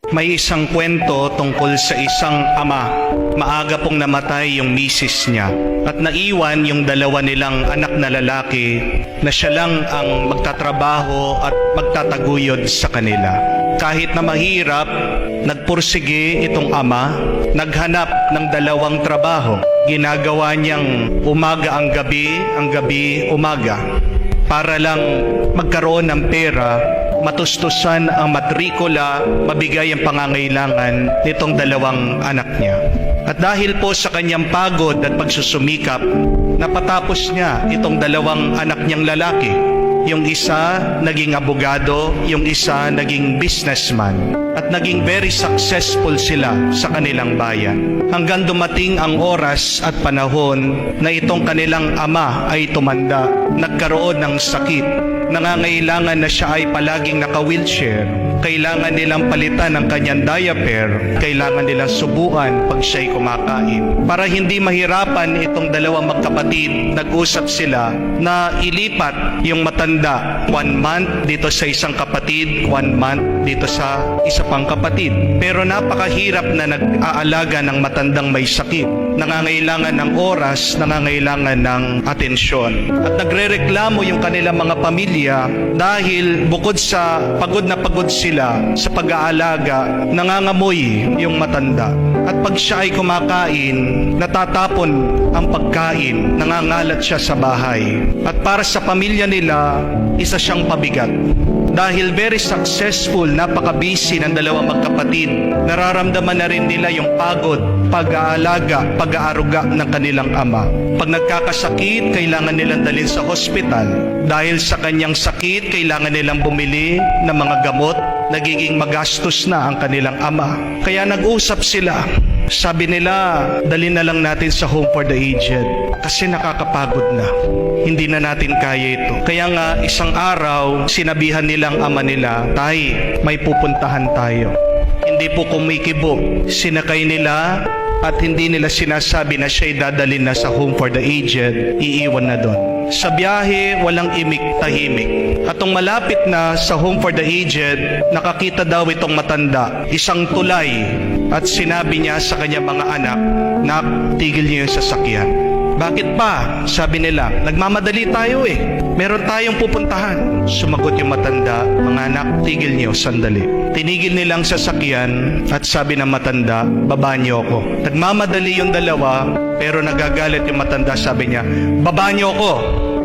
May isang kwento tungkol sa isang ama. Maaga pong namatay yung misis niya at naiwan yung dalawa nilang anak na lalaki na siya lang ang magtatrabaho at magtataguyod sa kanila. Kahit na mahirap, nagpursige itong ama, naghanap ng dalawang trabaho. Ginagawa niyang umaga ang gabi umaga para lang magkaroon ng pera, matustusan ang matrikula, mabigay ang pangangailangan nitong dalawang anak niya. At dahil po sa kanyang pagod at pagsusumikap, napatapos niya itong dalawang anak niyang lalaki. Yung isa naging abogado, yung isa naging businessman. At naging very successful sila sa kanilang bayan. Hanggang dumating ang oras at panahon na itong kanilang ama ay tumanda, nagkaroon ng sakit. Nangangailangan na siya ay palaging naka-wheelchair. Kailangan nilang palitan ang kanyang diaper. Kailangan nilang subuan pag siya'y kumakain. Para hindi mahirapan itong dalawang magkapatid, nag-usap sila na ilipat yung matanda 1 month dito sa isang kapatid, 1 month dito sa isa pang kapatid. Pero napakahirap na nag-aalaga ng matandang may sakit. Nangangailangan ng oras, nangangailangan ng atensyon. At nagrereklamo yung kanilang mga pamilya dahil bukod sa pagod na pagod sila sa pag-aalaga, nangangamoy yung matanda. At pag siya ay kumakain, natatapon ang pagkain, nangangalat siya sa bahay. At para sa pamilya nila, isa siyang pabigat. Dahil very successful, napaka-busy ng dalawang magkapatid, nararamdaman na rin nila yung pagod, pag-aalaga, pag-aaruga ng kanilang ama. Pag nagkakasakit, kailangan nilang dalhin sa hospital. Dahil sa kanyang sakit, kailangan nilang bumili ng mga gamot. Nagiging magastos na ang kanilang ama. Kaya nag-usap sila. Sabi nila, dalhin na lang natin sa home for the aged. Kasi nakakapagod na. Hindi na natin kaya ito. Kaya nga, isang araw, sinabihan nilang ama nila, "Tay, may pupuntahan tayo." Hindi po kumikibo. Sinakay nila at hindi nila sinasabi na siya'y dadalhin na sa home for the aged. Iiwan na doon. Sa biyahe, walang imik, tahimik. At nung malapit na sa home for the aged, nakakita daw itong matanda, isang tulay. At sinabi niya sa kanyang mga anak, "Nak, tigil niyo yung sasakyan." "Bakit pa?" Sabi nila, "Nagmamadali tayo eh. Meron tayong pupuntahan." Sumagot yung matanda, "Mga anak, tigil niyo sandali." Tinigil nilang sasakyan at sabi ng matanda, "Baba niyo ako." Nagmamadali yung dalawa, pero nagagalit yung matanda. Sabi niya, "Baba niyo ako."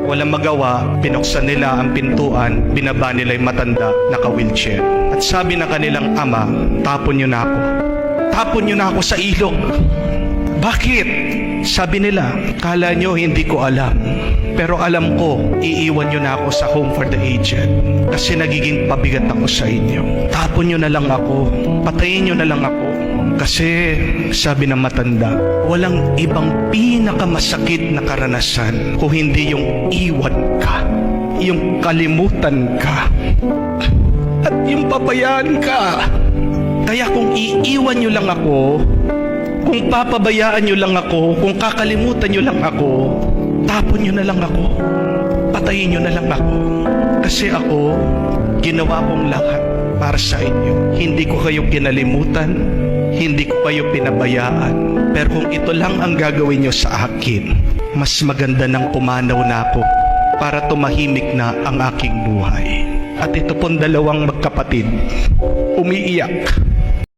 Walang magawa, pinuksan nila ang pintuan, binaba nila yung matanda, naka-wheelchair. At sabi ng kanilang ama, "Tapon niyo na ako. Tapon niyo na ako sa ilog." "Bakit?" Sabi nila, "Kala nyo hindi ko alam. Pero alam ko, iiwan nyo na ako sa home for the aged. Kasi nagiging pabigat ako sa inyo. Tapon nyo na lang ako. Patayin nyo na lang ako." Kasi, sabi ng matanda, walang ibang pinakamasakit na karanasan kung hindi yung iwan ka, yung kalimutan ka, at yung pabayaan ka. Kaya kung iiwan nyo lang ako, kung papabayaan nyo lang ako, kung kakalimutan nyo lang ako, tapon nyo na lang ako. Patayin nyo na lang ako. Kasi ako, ginawa kong lahat para sa inyo. Hindi ko kayo kinalimutan, hindi ko kayo pinabayaan. Pero kung ito lang ang gagawin nyo sa akin, mas maganda nang pumanaw na ako para tumahimik na ang aking buhay. At ito pong dalawang magkapatid, umiiyak.